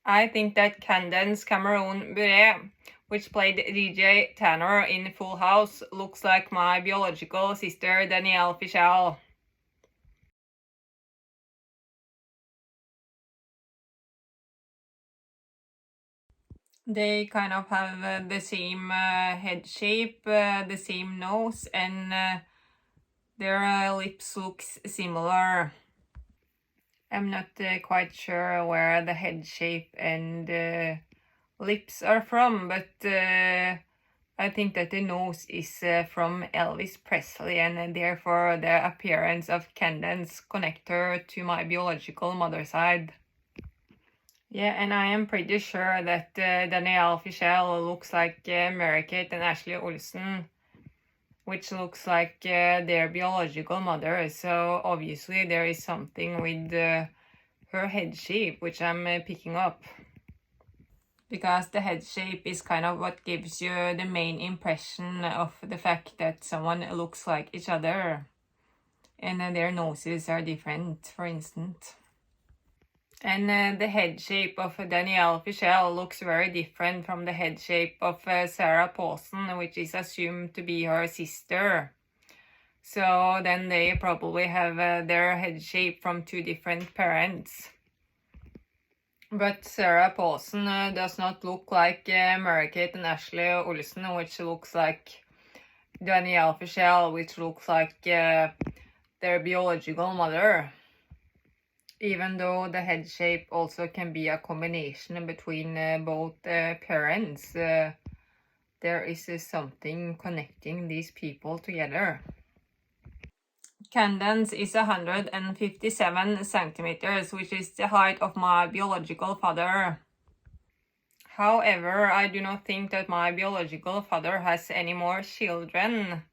I think that Candace Cameron Bure, which played DJ Tanner in Full House, looks like my biological sister Danielle Fishel. They kind of have the same head shape, the same nose, and their lips looks similar. I'm not quite sure where the head shape and lips are from, but I think that the nose is from Elvis Presley, and therefore the appearance of Candace connect her to my biological mother side. Yeah, and I am pretty sure that Danielle Fishel looks like Mary-Kate and Ashley Olsen, which looks like their biological mother. So obviously there is something with her head shape, which I'm picking up. Because the head shape is kind of what gives you the main impression of the fact that someone looks like each other. And their noses are different, for instance. And the head shape of Danielle Fishel looks very different from the head shape of Sarah Paulson, which is assumed to be her sister. So then they probably have their head shape from two different parents. But Sarah Paulson does not look like Mary-Kate and Ashley Olsen, which looks like Danielle Fishel, which looks like their biological mother. Even though the head shape also can be a combination between both parents, there is something connecting these people together. Candace is 157 centimeters, which is the height of my biological father. However, I do not think that my biological father has any more children.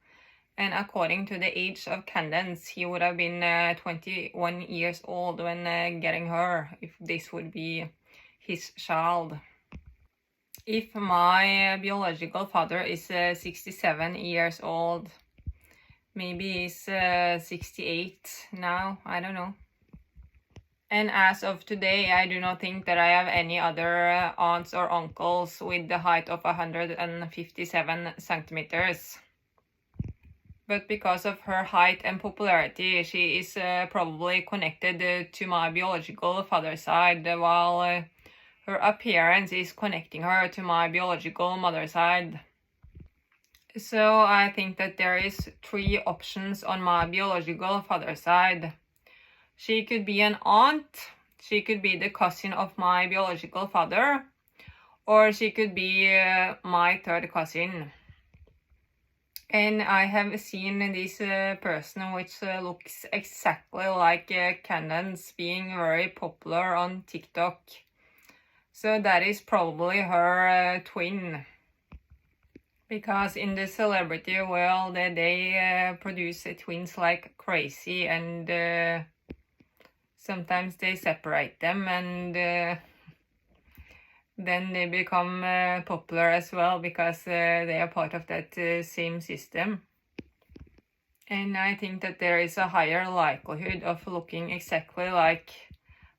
And according to the age of Candace, he would have been 21 years old when getting her, if this would be his child. If my biological father is 67 years old, maybe he's 68 now, I don't know. And as of today, I do not think that I have any other aunts or uncles with the height of 157 centimeters. But because of her height and popularity, she is probably connected to my biological father's side, while her appearance is connecting her to my biological mother's side. So I think that there is three options on my biological father's side. She could be an aunt, she could be the cousin of my biological father, or she could be my third cousin. And I have seen this person which looks exactly like Candace being very popular on TikTok. So that is probably her twin. Because in the celebrity world, they produce twins like crazy, and sometimes they separate them, and then they become popular as well, because they are part of that same system. And I think that there is a higher likelihood of looking exactly like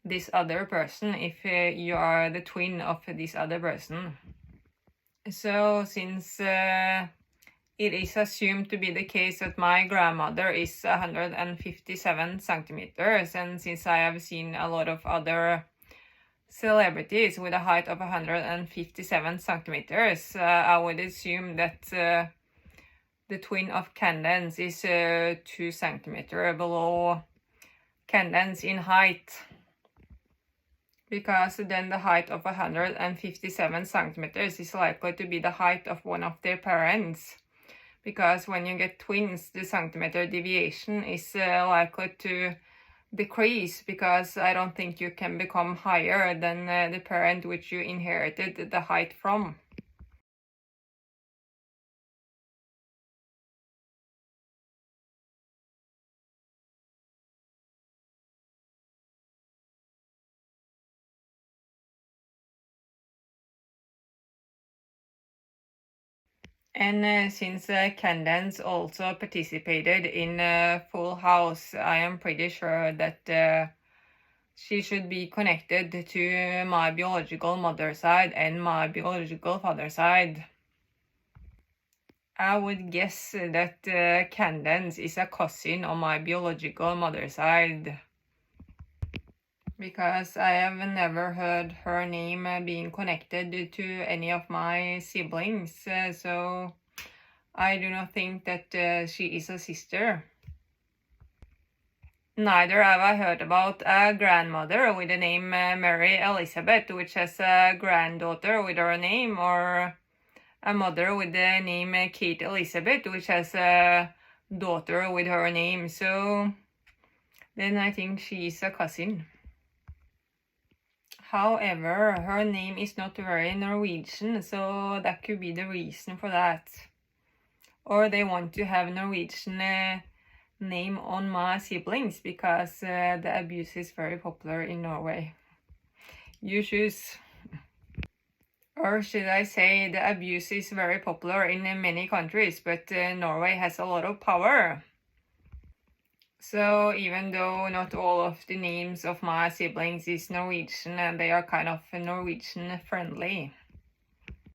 this other person if you are the twin of this other person. So since it is assumed to be the case that my grandmother is 157 centimeters, and since I have seen a lot of other celebrities with a height of 157 centimeters, I would assume that the twin of Candace is 2 centimeters below Candace in height. Because then the height of 157 centimeters is likely to be the height of one of their parents. Because when you get twins, the centimeter deviation is likely to decrease, because I don't think you can become higher than the parent which you inherited the height from. And since Candace also participated in Full House, I am pretty sure that she should be connected to my biological mother's side and my biological father's side. I would guess that Candace is a cousin on my biological mother's side, because I have never heard her name being connected to any of my siblings, so I do not think that she is a sister. Neither have I heard about a grandmother with the name Mary Elizabeth, which has a granddaughter with her name, or a mother with the name Kate Elizabeth, which has a daughter with her name. So then I think she is a cousin. However, her name is not very Norwegian, so that could be the reason for that. Or they want to have Norwegian name on my siblings because the abuse is very popular in Norway. You choose. Or should I say the abuse is very popular in many countries, but Norway has a lot of power. So even though not all of the names of my siblings is Norwegian, they are kind of Norwegian friendly.